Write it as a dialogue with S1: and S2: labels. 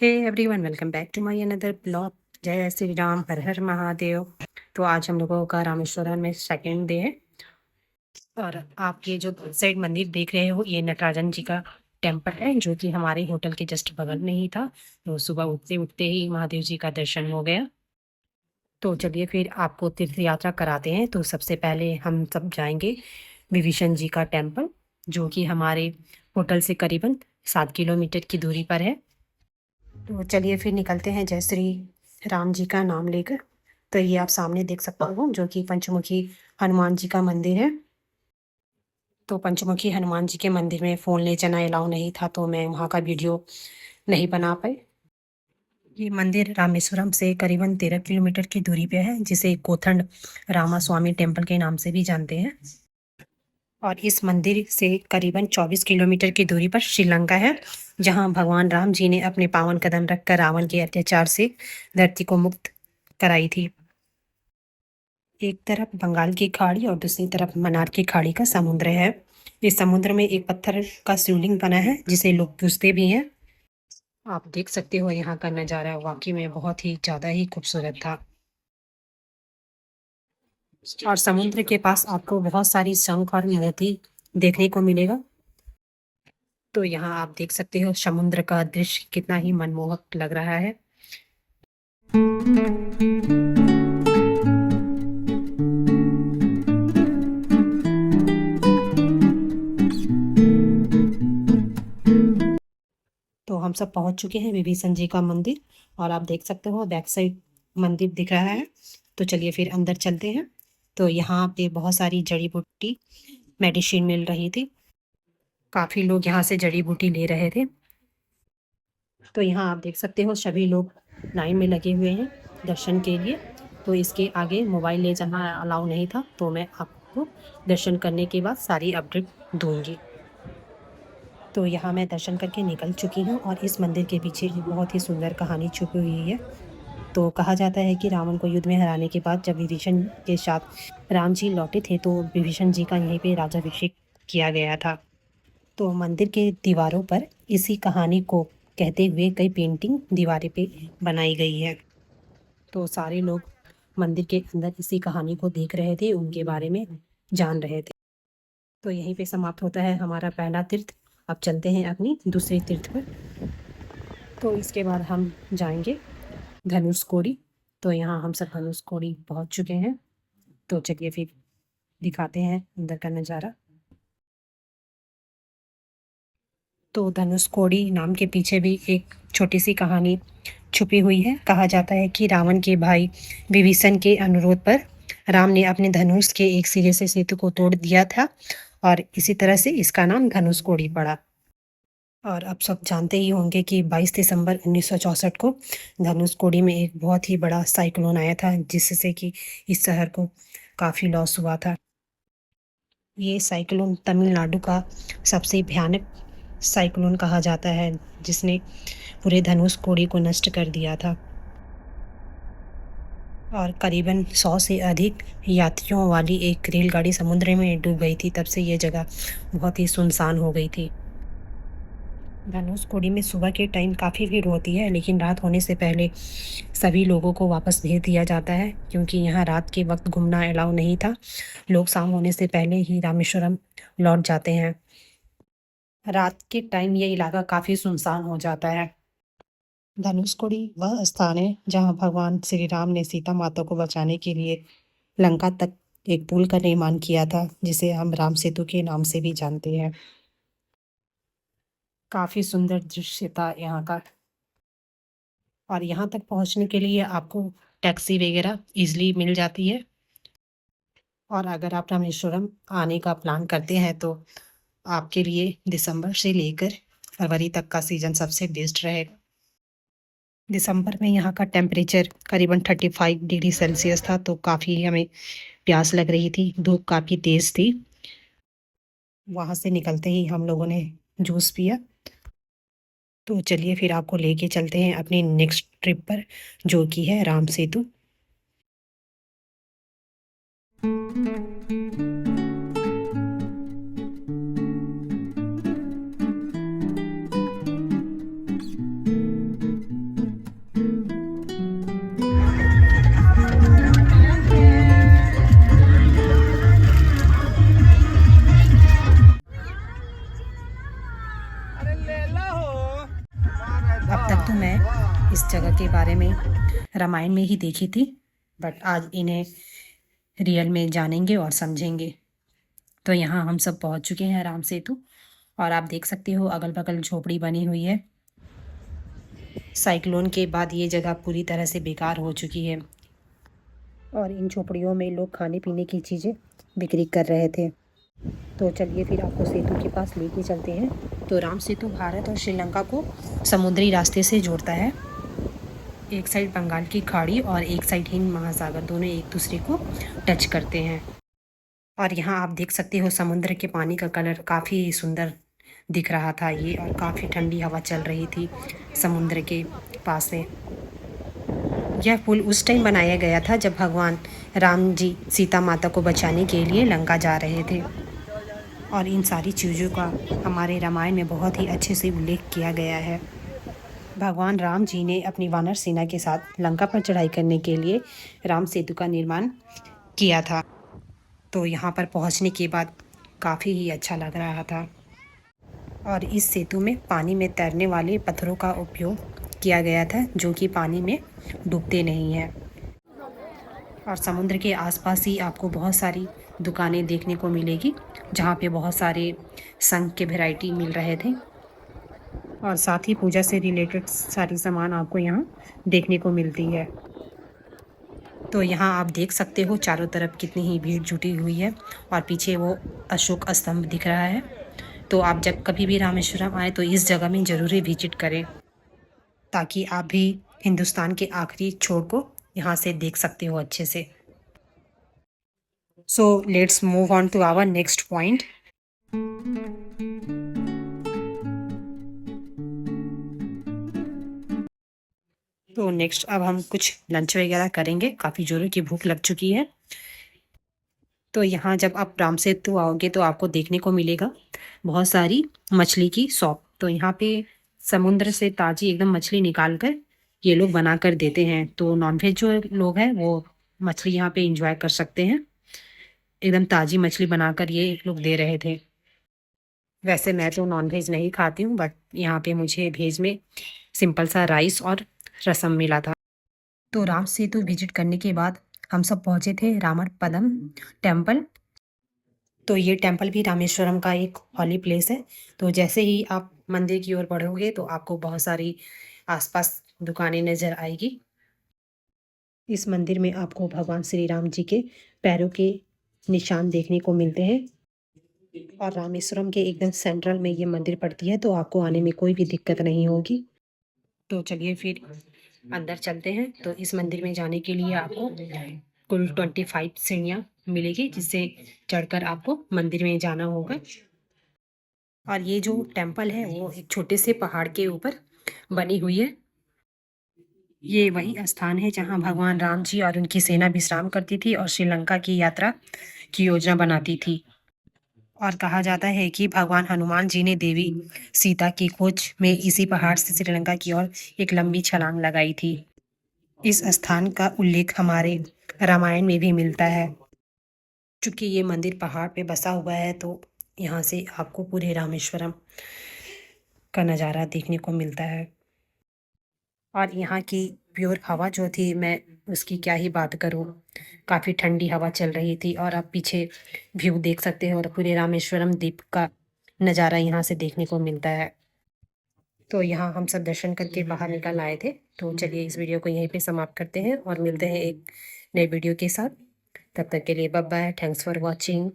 S1: Hey everyone, welcome back to my another blog. जय श्री राम, हर हर महादेव। तो आज हम लोगों का रामेश्वरम में सेकंड डे है। और आप ये जो साइड मंदिर देख रहे हो, ये नटराजन जी का टेम्पल है, जो कि हमारे होटल के जस्ट बगल में ही था। तो सुबह उठते उठते ही महादेव जी का दर्शन हो गया। तो चलिए फिर आपको तीर्थ यात्रा कराते हैं। तो सबसे पहले हम सब जाएंगे विभीषण जी का टेम्पल, जो कि हमारे होटल से करीबन 7 किलोमीटर की दूरी पर है। तो चलिए फिर निकलते हैं जय श्री राम जी का नाम लेकर। तो ये आप सामने देख सकते हो, जो कि पंचमुखी हनुमान जी का मंदिर है। तो पंचमुखी हनुमान जी के मंदिर में फ़ोन ले जाना अलाउ नहीं था, तो मैं वहाँ का वीडियो नहीं बना पाई। ये मंदिर रामेश्वरम से करीबन 13 किलोमीटर की दूरी पे है, जिसे कोथंड रामा स्वामी टेम्पल के नाम से भी जानते हैं। और इस मंदिर से करीबन 24 किलोमीटर की दूरी पर श्रीलंका है, जहां भगवान राम जी ने अपने पावन कदम रखकर रावण के अत्याचार से धरती को मुक्त कराई थी। एक तरफ बंगाल की खाड़ी और दूसरी तरफ मन्नार की खाड़ी का समुद्र है। इस समुद्र में एक पत्थर का शिवलिंग बना है, जिसे लोग पूजते भी हैं। आप देख सकते हो यहाँ का नज़ारा वाकई में बहुत ही ज़्यादा ही खूबसूरत था। और समुद्र के पास आपको बहुत सारी शंख और मोती देखने को मिलेगा। तो यहाँ आप देख सकते हो समुद्र का दृश्य कितना ही मनमोहक लग रहा है। तो हम सब पहुंच चुके हैं विभीषण जी का मंदिर, और आप देख सकते हो बैक साइड मंदिर दिख रहा है। तो चलिए फिर अंदर चलते हैं। तो यहाँ पे बहुत सारी जड़ी बूटी मेडिसिन मिल रही थी। काफ़ी लोग यहाँ से जड़ी बूटी ले रहे थे। तो यहाँ आप देख सकते हो सभी लोग लाइन में लगे हुए हैं दर्शन के लिए। तो इसके आगे मोबाइल ले जाना अलाउ नहीं था, तो मैं आपको दर्शन करने के बाद सारी अपडेट दूंगी। तो यहाँ मैं दर्शन करके निकल चुकी हूँ, और इस मंदिर के पीछे एक बहुत ही सुंदर कहानी छुपी हुई है। तो कहा जाता है कि रावण को युद्ध में हराने के बाद जब विभीषण के साथ राम जी लौटे थे, तो विभीषण जी का यहीं पे राज्याभिषेक किया गया था। तो मंदिर के दीवारों पर इसी कहानी को कहते हुए कई पेंटिंग दीवारें पे बनाई गई है। तो सारे लोग मंदिर के अंदर इसी कहानी को देख रहे थे, उनके बारे में जान रहे थे। तो यहीं पे समाप्त होता है हमारा पहला तीर्थ। अब चलते हैं अपनी दूसरे तीर्थ पर। तो इसके बाद हम जाएंगे धनुषकोडी। तो यहाँ हम सब धनुषकोडी पहुँच चुके हैं। तो चलिए फिर दिखाते हैं अंदर का नज़ारा। तो धनुषकोडी नाम के पीछे भी एक छोटी सी कहानी छुपी हुई है। कहा जाता है कि रावण के भाई विभीषण के अनुरोध पर राम ने अपने धनुष के एक सिरे से सेतु को तोड़ दिया था, और इसी तरह से इसका नाम धनुषकोडी पड़ा। और अब सब जानते ही होंगे कि 22 दिसंबर 1964 को धनुषकोडी में एक बहुत ही बड़ा साइक्लोन आया था, जिससे कि इस शहर को काफ़ी लॉस हुआ था। ये साइक्लोन तमिलनाडु का सबसे भयानक साइक्लोन कहा जाता है, जिसने पूरे धनुषकोडी को नष्ट कर दिया था। और करीबन 100 से अधिक यात्रियों वाली एक रेलगाड़ी समुद्र में डूब गई थी। तब से ये जगह बहुत ही सुनसान हो गई थी। धनुषकोडी में सुबह के टाइम काफ़ी भीड़ होती है, लेकिन रात होने से पहले सभी लोगों को वापस भेज दिया जाता है, क्योंकि यहाँ रात के वक्त घूमना अलाउ नहीं था। लोग शाम होने से पहले ही रामेश्वरम लौट जाते हैं। रात के टाइम ये इलाका काफ़ी सुनसान हो जाता है। धनुषकोडी वह स्थान है जहाँ भगवान श्री राम ने सीता माता को बचाने के लिए लंका तक एक पुल का निर्माण किया था, जिसे हम राम सेतु के नाम से भी जानते हैं। काफ़ी सुंदर दृश्य था यहाँ का। और यहाँ तक पहुँचने के लिए आपको टैक्सी वगैरह ईज़िली मिल जाती है। और अगर आप रामेश्वरम आने का प्लान करते हैं, तो आपके लिए दिसंबर से लेकर फरवरी तक का सीज़न सबसे बेस्ट रहेगा। दिसंबर में यहाँ का टेम्परेचर करीबन 35 डिग्री सेल्सियस था, तो काफ़ी हमें प्यास लग रही थी, धूप काफ़ी तेज़ थी। वहाँ से निकलते ही हम लोगों ने जूस पिया। तो चलिए फिर आपको लेके चलते हैं अपनी नेक्स्ट ट्रिप पर, जो कि है राम सेतु। अब तक तो मैं इस जगह के बारे में रामायण में ही देखी थी, बट आज इन्हें रियल में जानेंगे और समझेंगे। तो यहाँ हम सब पहुँच चुके हैं राम सेतु, और आप देख सकते हो अगल बगल झोपड़ी बनी हुई है। साइक्लोन के बाद ये जगह पूरी तरह से बेकार हो चुकी है, और इन झोपड़ियों में लोग खाने पीने की चीज़ें बिक्री कर रहे थे। तो चलिए फिर आपको सेतु के पास लेके चलते हैं। तो राम सेतु भारत और श्रीलंका को समुद्री रास्ते से जोड़ता है। एक साइड बंगाल की खाड़ी और एक साइड हिंद महासागर, दोनों एक दूसरे को टच करते हैं। और यहाँ आप देख सकते हो समुद्र के पानी का कलर काफ़ी सुंदर दिख रहा था ये, और काफ़ी ठंडी हवा चल रही थी समुद्र के पास में। यह पुल उस टाइम बनाया गया था जब भगवान राम जी सीता माता को बचाने के लिए लंका जा रहे थे, और इन सारी चीज़ों का हमारे रामायण में बहुत ही अच्छे से उल्लेख किया गया है। भगवान राम जी ने अपनी वानर सेना के साथ लंका पर चढ़ाई करने के लिए राम सेतु का निर्माण किया था। तो यहाँ पर पहुँचने के बाद काफ़ी ही अच्छा लग रहा था, और इस सेतु में पानी में तैरने वाले पत्थरों का उपयोग किया गया था जो कि पानी में डूबते नहीं हैं। और समुद्र के आसपास ही आपको बहुत सारी दुकानें देखने को मिलेगी जहाँ पे बहुत सारे शंख के वैरायटी मिल रहे थे, और साथ ही पूजा से रिलेटेड सारी सामान आपको यहाँ देखने को मिलती है। तो यहाँ आप देख सकते हो चारों तरफ कितनी ही भीड़ जुटी हुई है, और पीछे वो अशोक स्तंभ दिख रहा है। तो आप जब कभी भी रामेश्वरम आए तो इस जगह में ज़रूर विजिट करें, ताकि आप भी हिंदुस्तान के आखिरी छोर को यहाँ से देख सकते हो अच्छे से। So let's move on to our next point. तो नेक्स्ट अब हम कुछ लंच वगैरह करेंगे, काफ़ी ज़ोरों की भूख लग चुकी है। तो यहाँ जब आप राम सेतु आओगे तो आपको देखने को मिलेगा बहुत सारी मछली की शॉप। तो यहाँ पे समुद्र से ताज़ी एकदम मछली निकाल कर ये लोग बना कर देते हैं। तो नॉनवेज जो लोग हैं वो मछली यहाँ पे इंजॉय कर सकते हैं। एकदम ताज़ी मछली बनाकर ये लोग दे रहे थे। वैसे मैं तो नॉनवेज नहीं खाती हूँ, बट यहाँ पे मुझे वेज में सिंपल सा राइस और रसम मिला था। तो राम सेतु विजिट करने के बाद हम सब पहुँचे थे रामर पदम टेम्पल। तो ये टेम्पल भी रामेश्वरम का एक हॉली प्लेस है। तो जैसे ही आप मंदिर की ओर बढ़ोगे तो आपको बहुत सारी आसपास दुकानें नज़र आएगी। इस मंदिर में आपको भगवान श्री राम जी के पैरों के निशान देखने को मिलते हैं, और रामेश्वरम के एकदम सेंट्रल में ये मंदिर पड़ती है, तो आपको आने में कोई भी दिक्कत नहीं होगी। तो चलिए फिर अंदर चलते हैं। तो इस मंदिर में जाने के लिए आपको कुल 25 सीढ़ियाँ मिलेगी, जिससे चढ़कर आपको मंदिर में जाना होगा। और ये जो टेम्पल है वो एक छोटे से पहाड़ के ऊपर बनी हुई है। ये वही स्थान है जहाँ भगवान राम जी और उनकी सेना विश्राम करती थी और श्रीलंका की यात्रा की योजना बनाती थी। और कहा जाता है कि भगवान हनुमान जी ने देवी सीता की खोज में इसी पहाड़ से श्रीलंका की ओर एक लंबी छलांग लगाई थी। इस स्थान का उल्लेख हमारे रामायण में भी मिलता है। चूँकि ये मंदिर पहाड़ पे बसा हुआ है तो यहाँ से आपको पूरे रामेश्वरम का नज़ारा देखने को मिलता है। और यहाँ की प्योर हवा जो थी, मैं उसकी क्या ही बात करूँ। काफ़ी ठंडी हवा चल रही थी, और आप पीछे व्यू देख सकते हो, और पूरे रामेश्वरम द्वीप का नज़ारा यहाँ से देखने को मिलता है। तो यहाँ हम सब दर्शन करके बाहर निकल आए थे। तो चलिए इस वीडियो को यहीं पे समाप्त करते हैं और मिलते हैं एक नए वीडियो के साथ। तब तक के लिए bye bye, thanks for watching.